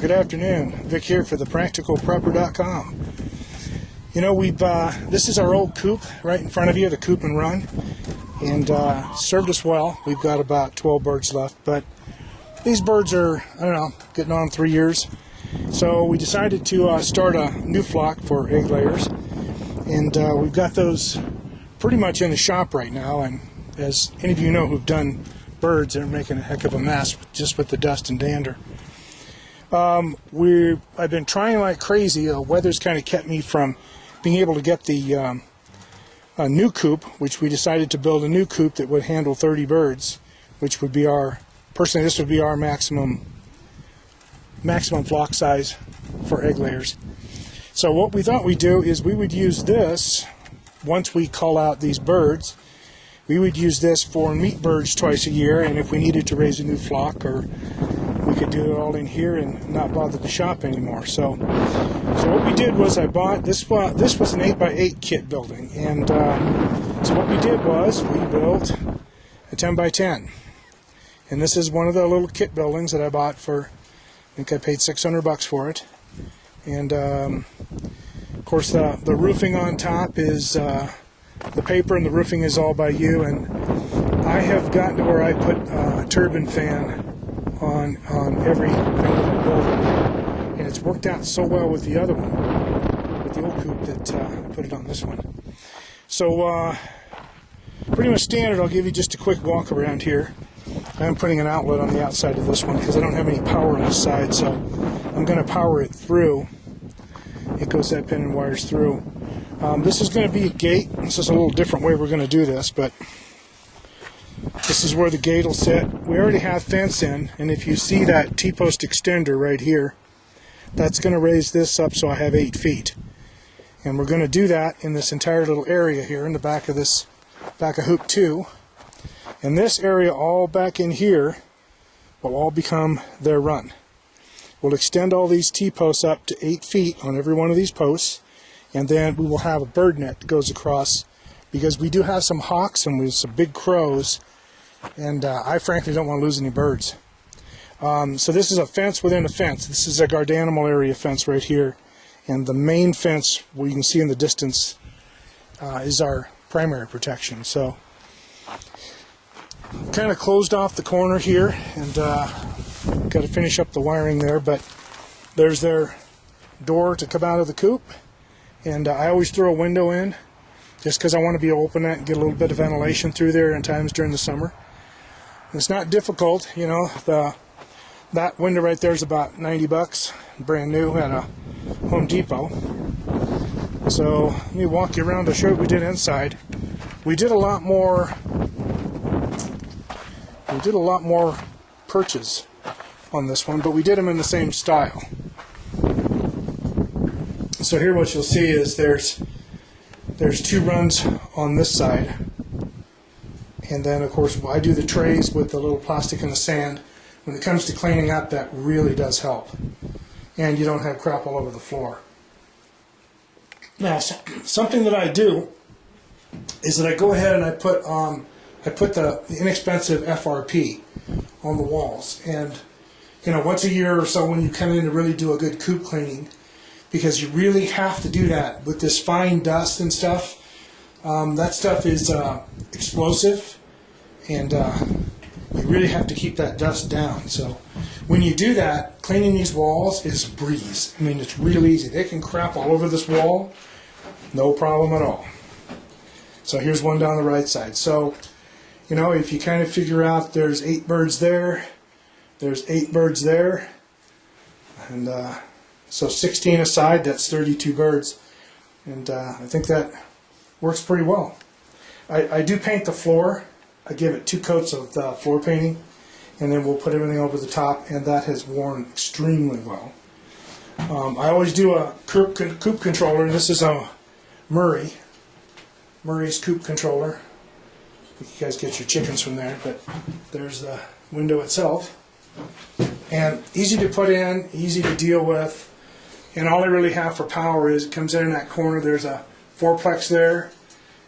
Good afternoon. Vic here for thepracticalprepper.com. You know, this is our old coop right in front of you, the Coop and Run, and served us well. We've got about 12 birds left, but these birds are, I don't know, getting on 3 years. So we decided to start a new flock for egg layers, and we've got those pretty much in the shop right now. And as any of you know who've done birds, they're making a heck of a mess just with the dust and dander. I've been trying like crazy. Weather's kind of kept me from being able to get the new coop, which we decided to build a new coop that would handle 30 birds, which would be personally this would be our maximum flock size for egg layers. So what we thought we'd do is we would use this once we cull out these birds. We would use this for meat birds twice a year, and if we needed to raise a new flock, or we could do it all in here and not bother the shop anymore. So what we did was I bought this. This was an 8x8 kit building, and so what we did was we built a 10x10, and this is one of the little kit buildings that I bought for. I think I paid $600 for it, and of course the roofing on top is the paper, and the roofing is all by you. And I have gotten to where I put a turbine fan on everything that I build, and it's worked out so well with the other one, with the old coop, that I put it on this one. So pretty much standard. I'll give you just a quick walk around here. I'm putting an outlet on the outside of this one because I don't have any power on this side, so I'm going to power it through. It goes that pin and wires through. This is going to be a gate. This is a little different way we're going to do this, but this is where the gate will sit. We already have fence in, and if you see that T-post extender right here, that's going to raise this up so I have 8 feet. And we're going to do that in this entire little area here in the back of hoop 2. And this area all back in here will all become their run. We'll extend all these T-posts up to 8 feet on every one of these posts, and then we will have a bird net that goes across, because we do have some hawks and we have some big crows, and I frankly don't want to lose any birds. So this is a fence within a fence. This is a guard animal area fence right here, and the main fence, where you can see in the distance, is our primary protection. So kind of closed off the corner here, and got to finish up the wiring there, but there's their door to come out of the coop, and I always throw a window in just because I want to be able to open it and get a little bit of ventilation through there in times during the summer. And it's not difficult, you know. That window right there is about $90, brand new at a Home Depot. So let me walk you around to show what we did inside. We did a lot more perches on this one, but we did them in the same style. So here what you'll see is there's 2 runs on this side, and then of course I do the trays with the little plastic and the sand. When it comes to cleaning up, that really does help, and you don't have crap all over the floor. Now, something that I do is that I go ahead and I put the inexpensive FRP on the walls, and you know, once a year or so when you come in to really do a good coop cleaning, because you really have to do that with this fine dust and stuff. That stuff is explosive, and you really have to keep that dust down. So when you do that, cleaning these walls is a breeze. I mean, it's real easy. They can crap all over this wall, no problem at all. So here's one down the right side. So, you know, if you kind of figure out there's 8 birds there, there's 8 birds there, and so 16 aside, that's 32 birds, and I think that works pretty well. I do paint the floor. I give it 2 coats of floor painting, and then we'll put everything over the top, and that has worn extremely well. I always do a coop controller. This is a Murray's coop controller. You guys get your chickens from there, but there's the window itself. And easy to put in, easy to deal with. And all I really have for power is it comes in that corner. There's a 4-plex there,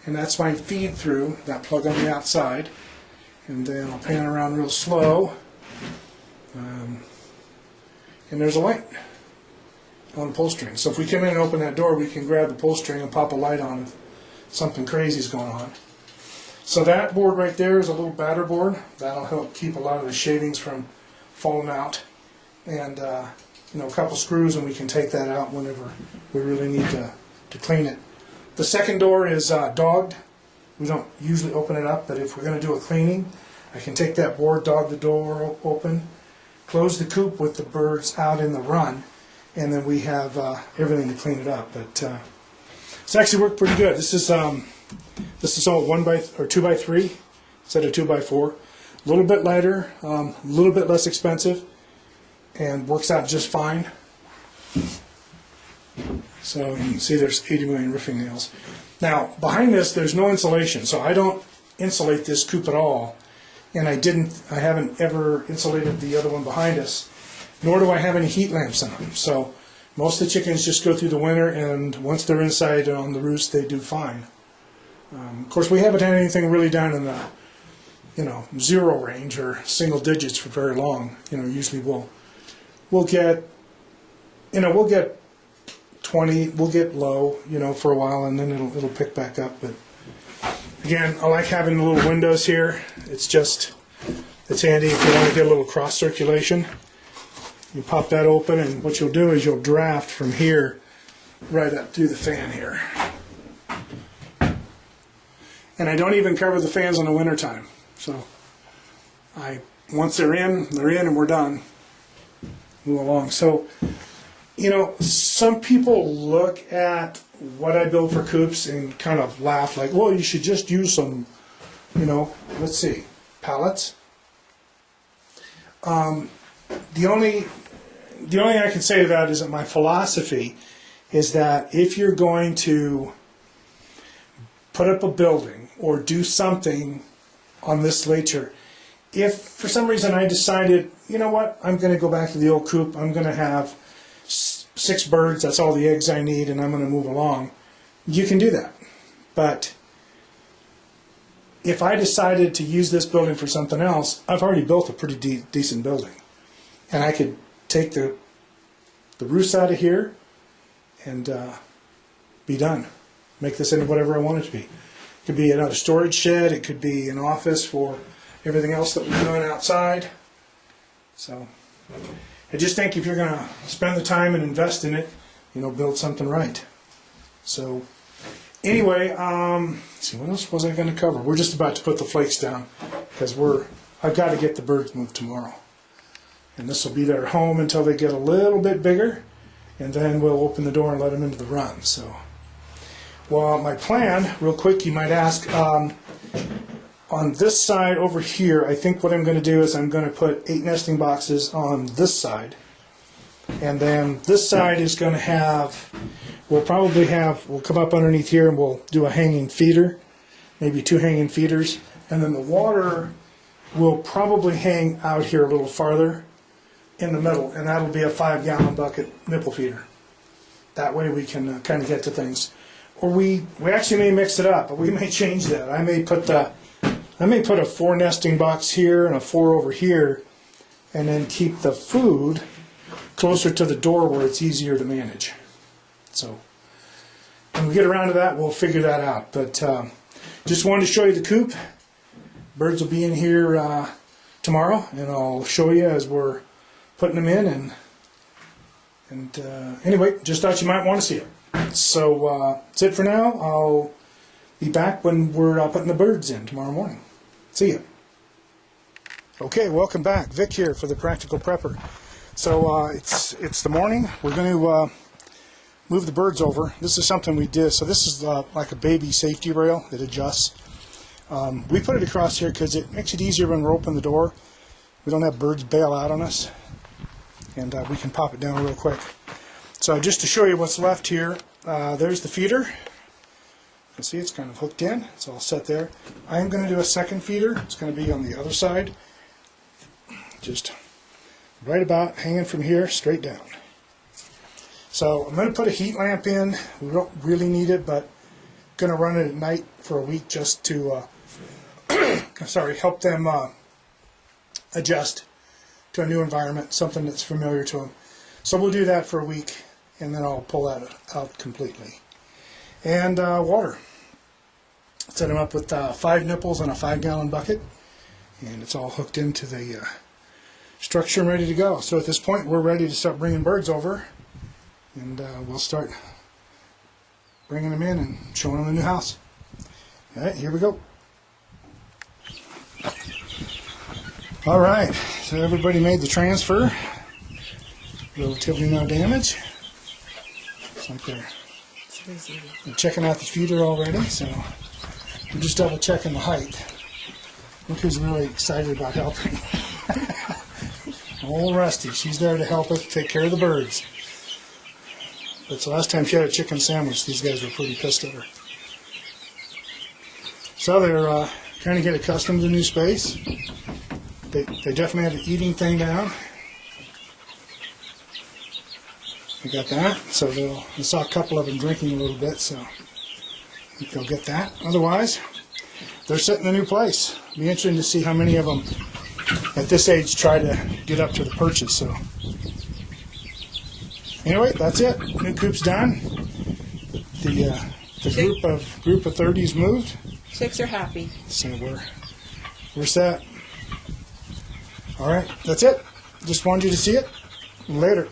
and that's my feed through, that plug on the outside. And then I'll pan around real slow. and there's a light on the pull string. So if we come in and open that door, we can grab the pull string and pop a light on if something crazy is going on. So that board right there is a little batter board. That'll help keep a lot of the shavings from falling out. And you know, a couple screws, and we can take that out whenever we really need to clean it. The second door is dogged. We don't usually open it up, but if we're going to do a cleaning, I can take that board, dog the door open, close the coop with the birds out in the run, and then we have everything to clean it up. But it's actually worked pretty good. This is all 2x3 instead of 2x4. A little bit lighter, a little bit less expensive, and works out just fine. So you can see there's 80 million roofing nails. Now behind this there's no insulation, so I don't insulate this coop at all, and I haven't ever insulated the other one behind us, nor do I have any heat lamps on them. So most of the chickens just go through the winter, and once they're inside on the roost they do fine. Of course, we haven't had anything really down in the, you know, zero range or single digits for very long. You know, usually we'll get 20, we'll get low, you know, for a while, and then it'll pick back up. But again, I like having the little windows here. It's handy if you want to get a little cross circulation. You pop that open, and what you'll do is you'll draft from here right up through the fan here. And I don't even cover the fans in the wintertime. So once they're in, and we're done. Move along. So, you know, some people look at what I build for coops and kind of laugh like, well, you should just use some, you know, let's see, pallets. The only thing I can say to that is that my philosophy is that if you're going to put up a building or do something on this nature, if for some reason I decided, you know what, I'm going to go back to the old coop, I'm going to have 6 birds, that's all the eggs I need, and I'm going to move along, you can do that. But if I decided to use this building for something else, I've already built a pretty decent building. And I could take the roost out of here and be done. Make this into whatever I want it to be. It could be another storage shed, it could be an office for everything else that we're doing outside. So I just think if you're going to spend the time and invest in it, you know, build something right. So anyway, let's see, what else was I going to cover? We're just about to put the flakes down because I've got to get the birds moved tomorrow. And this will be their home until they get a little bit bigger, and then we'll open the door and let them into the run. So, well, my plan, real quick, you might ask, on this side over here, I think what I'm going to do is I'm going to put 8 nesting boxes on this side. And then this side is going to have, we'll come up underneath here and we'll do a hanging feeder, maybe 2 hanging feeders. And then the water will probably hang out here a little farther in the middle, and that'll be a 5-gallon bucket nipple feeder. That way we can kind of get to things. Or we actually may mix it up, but we may change that. I may put a 4 nesting box here and a 4 over here, and then keep the food closer to the door where it's easier to manage. So when we get around to that, we'll figure that out. But just wanted to show you the coop. Birds will be in here tomorrow, and I'll show you as we're putting them in. And anyway, just thought you might want to see it. So that's it for now. I'll be back when we're putting the birds in tomorrow morning. See you. Okay, welcome back. Vic here for the Practical Prepper. So it's the morning. We're going to move the birds over. This is something we did. So this is like a baby safety rail that adjusts. We put it across here because it makes it easier when we're opening the door. We don't have birds bail out on us, and we can pop it down real quick. So just to show you what's left here, there's the feeder. You can see it's kind of hooked in. It's all set there. I am going to do a second feeder. It's going to be on the other side. Just right about hanging from here straight down. So I'm going to put a heat lamp in. We don't really need it, but I'm going to run it at night for a week just to help them adjust to a new environment, something that's familiar to them. So we'll do that for a week, and then I'll pull that out completely. And water. Set them up with 5 nipples on a 5-gallon bucket, and it's all hooked into the structure and ready to go. So at this point, we're ready to start bringing birds over, and we'll start bringing them in and showing them the new house. All right, here we go. All right, so everybody made the transfer. Relatively no damage. Looks like they're checking out the feeder already, so we're just double checking the height. Look who's really excited about helping. Old Rusty, she's there to help us take care of the birds. But the last time she had a chicken sandwich, these guys were pretty pissed at her. So they're trying to get accustomed to the new space. They definitely had the eating thing down. We got that, so I saw a couple of them drinking a little bit, so I think they'll get that. Otherwise, they're setting a new place. It'll be interesting to see how many of them at this age try to get up to the perches. So anyway, that's it. New coop's done. The group of 30s moved. Chicks are happy. So we're set. All right, that's it. Just wanted you to see it. Later.